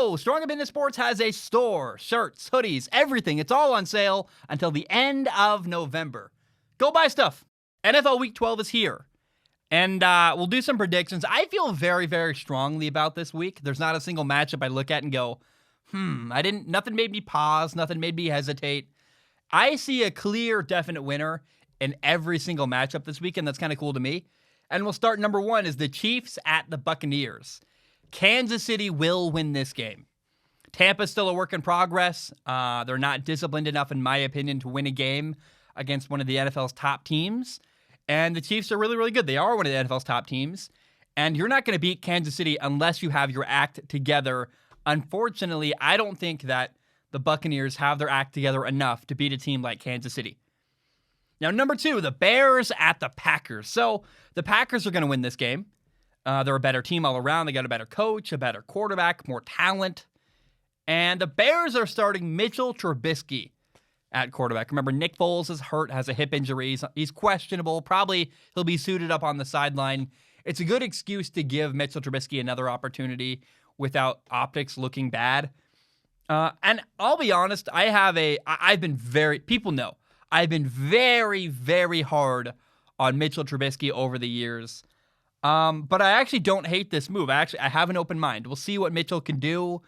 So, Strong Opinion Sports has a store, shirts, hoodies, everything. It's all on sale until the end of November. Go buy stuff. NFL Week 12 is here. And we'll do some predictions. I feel very, very strongly about this week. There's not a single matchup I look at and go, nothing made me pause, nothing made me hesitate. I see a clear, definite winner in every single matchup this week, and that's kind of cool to me. And we'll start number one is the Chiefs at the Buccaneers. Kansas City will win this game. Tampa's still a work in progress. They're not disciplined enough, in my opinion, to win a game against one of the NFL's top teams. And the Chiefs are really, really good. They are one of the NFL's top teams. And you're not going to beat Kansas City unless you have your act together. Unfortunately, I don't think that the Buccaneers have their act together enough to beat a team like Kansas City. Now, number two, the Bears at the Packers. So the Packers are going to win this game. They're a better team all around. They got a better coach, a better quarterback, more talent. And the Bears are starting Mitchell Trubisky at quarterback. Remember, Nick Foles is hurt, has a hip injury. He's questionable. Probably he'll be suited up on the sideline. It's a good excuse to give Mitchell Trubisky another opportunity without optics looking bad. And I'll be honest, people know, I've been very, very hard on Mitchell Trubisky over the years. But I actually don't hate this move. I have an open mind. We'll see what Mitchell can do.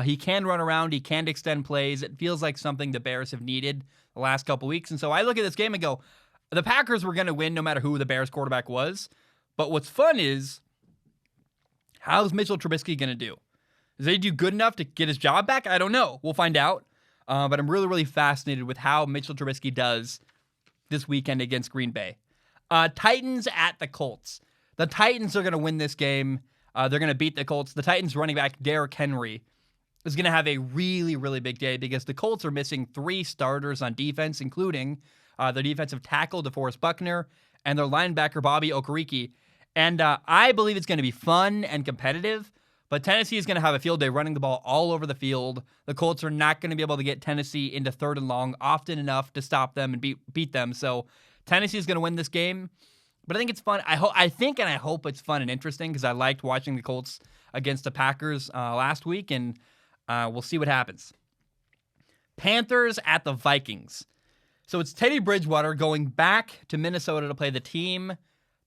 He can run around. He can extend plays. It feels like something the Bears have needed the last couple weeks. And so I look at this game and go, the Packers were going to win no matter who the Bears quarterback was. But what's fun is, how's Mitchell Trubisky going to do? Does he do good enough to get his job back? I don't know. We'll find out. But I'm really, really fascinated with how Mitchell Trubisky does this weekend against Green Bay. Titans at the Colts. The Titans are going to win this game. They're going to beat the Colts. The Titans running back Derrick Henry is going to have a really, really big day because the Colts are missing 3 starters on defense, including their defensive tackle, DeForest Buckner, and their linebacker, Bobby Okereke. And I believe it's going to be fun and competitive, but Tennessee is going to have a field day running the ball all over the field. The Colts are not going to be able to get Tennessee into 3rd and long often enough to stop them and beat them. So Tennessee is going to win this game. But I think it's fun. I think and I hope it's fun and interesting because I liked watching the Colts against the Packers last week, and we'll see what happens. Panthers at the Vikings. So it's Teddy Bridgewater going back to Minnesota to play the team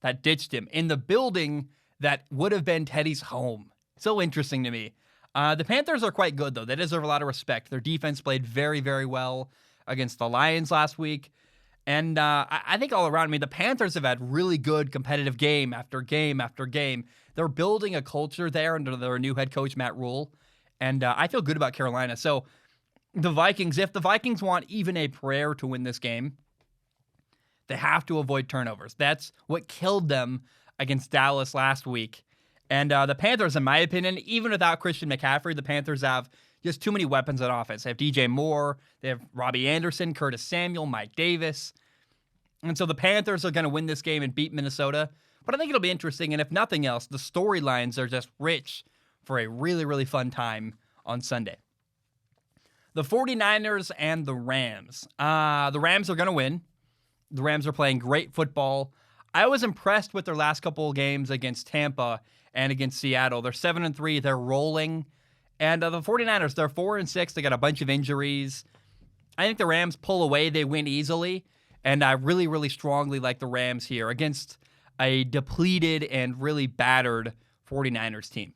that ditched him in the building that would have been Teddy's home. So interesting to me. The Panthers are quite good, though. They deserve a lot of respect. Their defense played very, very well against the Lions last week. And I think all around, the Panthers have had really good competitive game after game after game. They're building a culture there under their new head coach, Matt Rule. And I feel good about Carolina. So the Vikings, if the Vikings want even a prayer to win this game, they have to avoid turnovers. That's what killed them against Dallas last week. And the Panthers, in my opinion, even without Christian McCaffrey, the Panthers have just too many weapons on offense. They have DJ Moore, they have Robbie Anderson, Curtis Samuel, Mike Davis. And so the Panthers are going to win this game and beat Minnesota. But I think it'll be interesting. And if nothing else, the storylines are just rich for a really, really fun time on Sunday. The 49ers and the Rams. The Rams are going to win. The Rams are playing great football. I was impressed with their last couple of games against Tampa and against Seattle. They're 7-3. They're rolling. And the 49ers, they're 4-6. They got a bunch of injuries. I think the Rams pull away. They win easily. And I really, really strongly like the Rams here against a depleted and really battered 49ers team.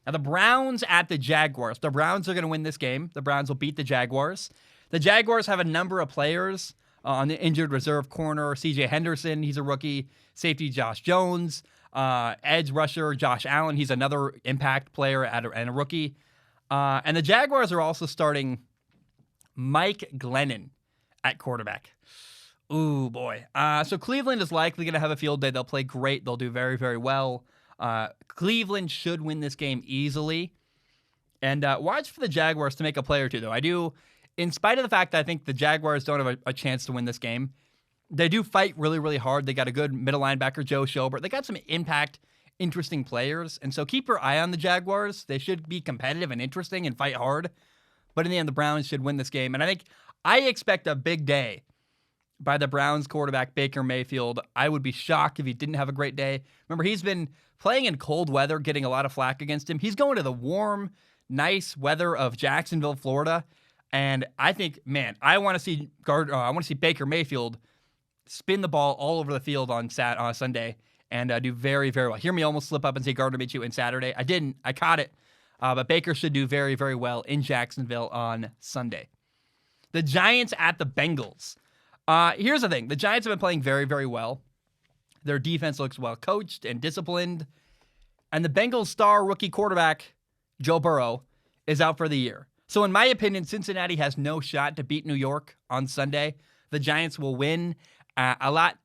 Now, the Browns at the Jaguars. The Browns are going to win this game. The Browns will beat the Jaguars. The Jaguars have a number of players on the injured reserve corner. C.J. Henderson, he's a rookie. Safety Josh Jones. Edge rusher Josh Allen, he's another impact player and a rookie. And the Jaguars are also starting Mike Glennon at quarterback. Ooh, boy. So Cleveland is likely going to have a field day. They'll play great. They'll do very, very well. Cleveland should win this game easily. And watch for the Jaguars to make a play or two, though. I do, in spite of the fact that I think the Jaguars don't have a chance to win this game, they do fight really, really hard. They got a good middle linebacker, Joe Schobert. They got some impact, interesting players. And so keep your eye on the Jaguars. They should be competitive and interesting and fight hard. But in the end, the Browns should win this game. And I expect a big day by the Browns quarterback, Baker Mayfield. I would be shocked if he didn't have a great day. Remember, he's been playing in cold weather, getting a lot of flack against him. He's going to the warm, nice weather of Jacksonville, Florida. And I think, man, I want to see Baker Mayfield spin the ball all over the field on Sunday and do very, very well. Hear me almost slip up and say Gardner Minshew in Saturday. I didn't. I caught it. But Baker should do very, very well in Jacksonville on Sunday. The Giants at the Bengals. Here's the thing. The Giants have been playing very, very well. Their defense looks well coached and disciplined. And the Bengals star rookie quarterback, Joe Burrow, is out for the year. So in my opinion, Cincinnati has no shot to beat New York on Sunday. The Giants will win. Much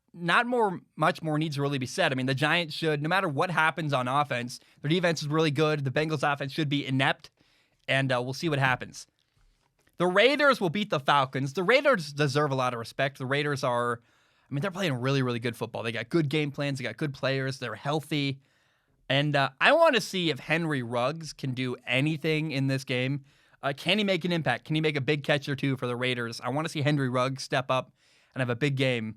more needs to really be said. I mean, the Giants should, no matter what happens on offense, their defense is really good. The Bengals offense should be inept, and we'll see what happens. The Raiders will beat the Falcons. The Raiders deserve a lot of respect. The Raiders they're playing really, really good football. They got good game plans. They got good players. They're healthy. And I want to see if Henry Ruggs can do anything in this game. Can he make an impact? Can he make a big catch or two for the Raiders? I want to see Henry Ruggs step up and have a big game.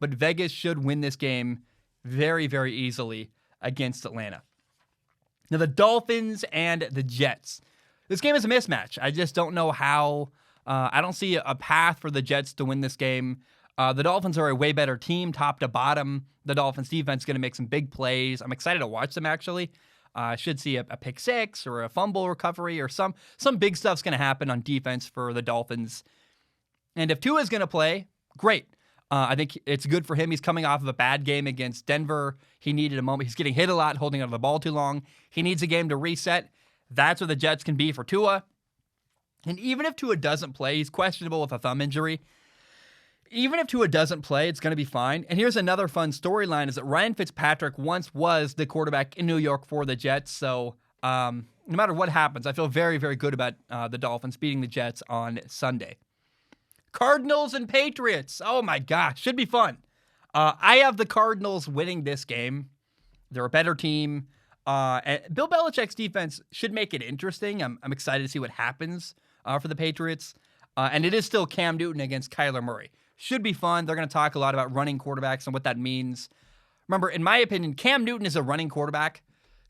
But Vegas should win this game very, very easily against Atlanta. Now, the Dolphins and the Jets. This game is a mismatch. I just don't know how. I don't see a path for the Jets to win this game. The Dolphins are a way better team, top to bottom. The Dolphins defense is going to make some big plays. I'm excited to watch them, actually. I should see a pick six or a fumble recovery or some big stuff's going to happen on defense for the Dolphins. And if Tua is going to play, great. I think it's good for him. He's coming off of a bad game against Denver. He needed a moment. He's getting hit a lot, holding onto the ball too long. He needs a game to reset. That's what the Jets can be for Tua. And even if Tua doesn't play, he's questionable with a thumb injury. Even if Tua doesn't play, it's going to be fine. And here's another fun storyline is that Ryan Fitzpatrick once was the quarterback in New York for the Jets. So no matter what happens, I feel very, very good about the Dolphins beating the Jets on Sunday. Cardinals and Patriots. Oh, my gosh. Should be fun. I have the Cardinals winning this game. They're a better team. And Bill Belichick's defense should make it interesting. I'm excited to see what happens for the Patriots. And it is still Cam Newton against Kyler Murray. Should be fun. They're going to talk a lot about running quarterbacks and what that means. Remember, in my opinion, Cam Newton is a running quarterback.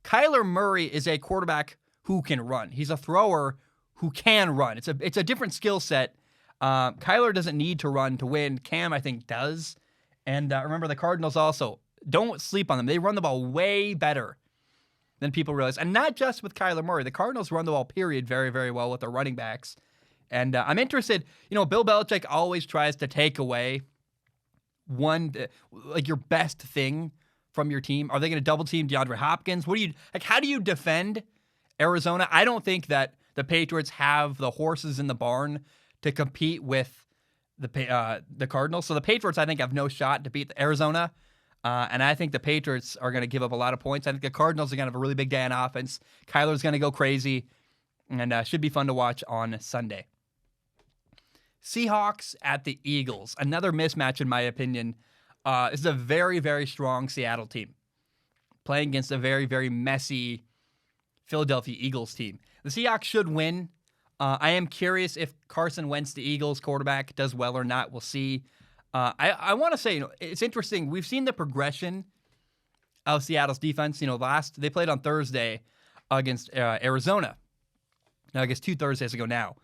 Kyler Murray is a quarterback who can run. He's a thrower who can run. It's a different skill set. Kyler doesn't need to run to win. Cam, I think, does. And remember, the Cardinals also, don't sleep on them. They run the ball way better than people realize. And not just with Kyler Murray. The Cardinals run the ball, period, very, very well with their running backs. And I'm interested, Bill Belichick always tries to take away your best thing from your team. Are they going to double team DeAndre Hopkins? How do you defend Arizona? I don't think that the Patriots have the horses in the barn to compete with the Cardinals. So the Patriots, I think, have no shot to beat Arizona. And I think the Patriots are going to give up a lot of points. I think the Cardinals are going to have a really big day on offense. Kyler's going to go crazy. And should be fun to watch on Sunday. Seahawks at the Eagles. Another mismatch, in my opinion. This is a very, very strong Seattle team playing against a very, very messy Philadelphia Eagles team. The Seahawks should win. I am curious if Carson Wentz, the Eagles quarterback, does well or not. We'll see. I want to say, it's interesting. We've seen the progression of Seattle's defense. They played on Thursday against Arizona. Now, I guess 2 Thursdays ago now.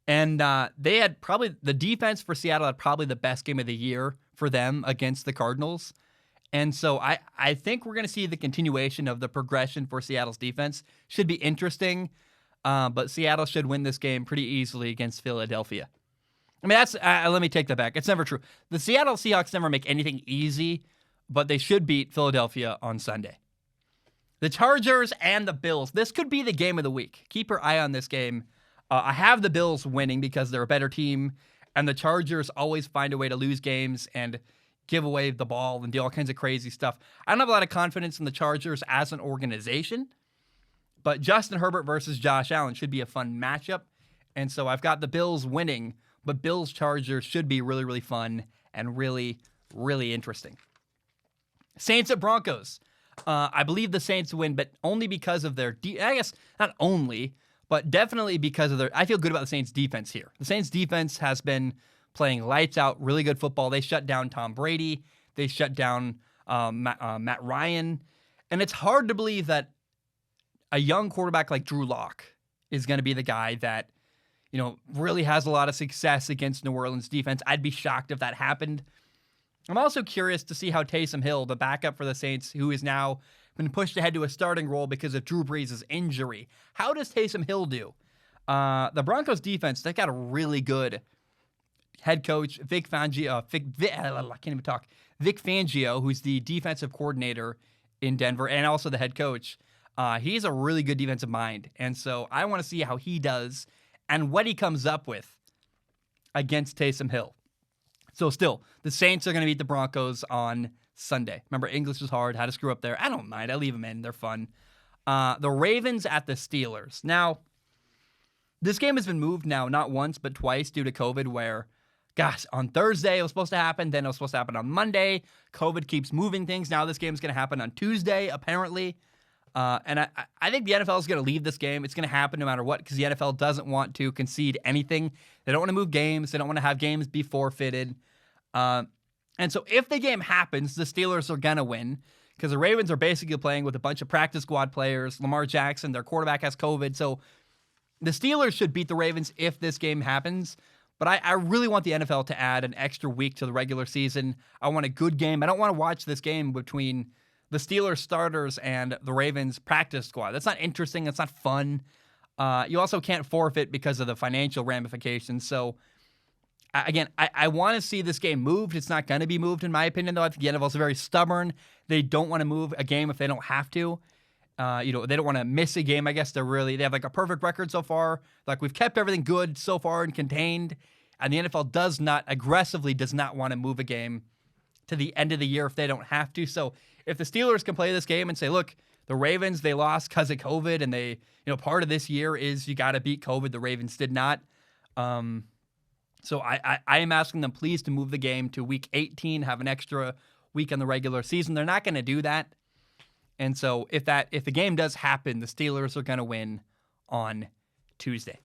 And they had the defense for Seattle had probably the best game of the year for them against the Cardinals. And so I think we're going to see the continuation of the progression for Seattle's defense. Should be interesting, but Seattle should win this game pretty easily against Philadelphia. I mean, let me take that back. It's never true. The Seattle Seahawks never make anything easy, but they should beat Philadelphia on Sunday. The Chargers and the Bills. This could be the game of the week. Keep your eye on this game. I have the Bills winning because they're a better team, and the Chargers always find a way to lose games and give away the ball and do all kinds of crazy stuff. I don't have a lot of confidence in the Chargers as an organization, but Justin Herbert versus Josh Allen should be a fun matchup, and so I've got the Bills winning, but Bills-Chargers should be really, really fun and really, really interesting. Saints at Broncos. I believe the Saints win, but only because of their I guess not only, but definitely because of I feel good about the Saints' defense here. The Saints' defense has been playing lights out, really good football. They shut down Tom Brady. They shut down Matt Ryan. And it's hard to believe that a young quarterback like Drew Lock is going to be the guy that, really has a lot of success against New Orleans defense. I'd be shocked if that happened. I'm also curious to see how Taysom Hill, the backup for the Saints, who is now been pushed ahead to a starting role because of Drew Brees' injury. How does Taysom Hill do? The Broncos defense, they got a really good head coach, Vic Fangio, Vic Fangio, who's the defensive coordinator in Denver and also the head coach. He's a really good defensive mind. And so I want to see how he does and what he comes up with against Taysom Hill. So still, the Saints are going to beat the Broncos on Sunday. Remember, English is hard. How to screw up there. I don't mind. I leave them in. They're fun. The Ravens at the Steelers. Now, this game has been moved now, not once, but twice due to COVID, where, gosh, on Thursday it was supposed to happen. Then it was supposed to happen on Monday. COVID keeps moving things. Now this game is going to happen on Tuesday, apparently. And I think the NFL is going to leave this game. It's going to happen no matter what because the NFL doesn't want to concede anything. They don't want to move games. They don't want to have games be forfeited. And so if the game happens, the Steelers are going to win because the Ravens are basically playing with a bunch of practice squad players. Lamar Jackson, their quarterback, has COVID. So the Steelers should beat the Ravens if this game happens. But I really want the NFL to add an extra week to the regular season. I want a good game. I don't want to watch this game between the Steelers starters and the Ravens practice squad. That's not interesting. That's not fun. You also can't forfeit because of the financial ramifications. So, again, I want to see this game moved. It's not going to be moved, in my opinion, though. I think the NFL is very stubborn. They don't want to move a game if they don't have to. They don't want to miss a game. I guess they have like a perfect record so far. Like we've kept everything good so far and contained. And the NFL does not want to move a game to the end of the year if they don't have to. So if the Steelers can play this game and say, look, the Ravens, they lost because of COVID, and they, part of this year is you got to beat COVID. The Ravens did not. So I am asking them, please, to move the game to week 18, have an extra week on the regular season. They're not going to do that. And so if the game does happen, the Steelers are going to win on Tuesday.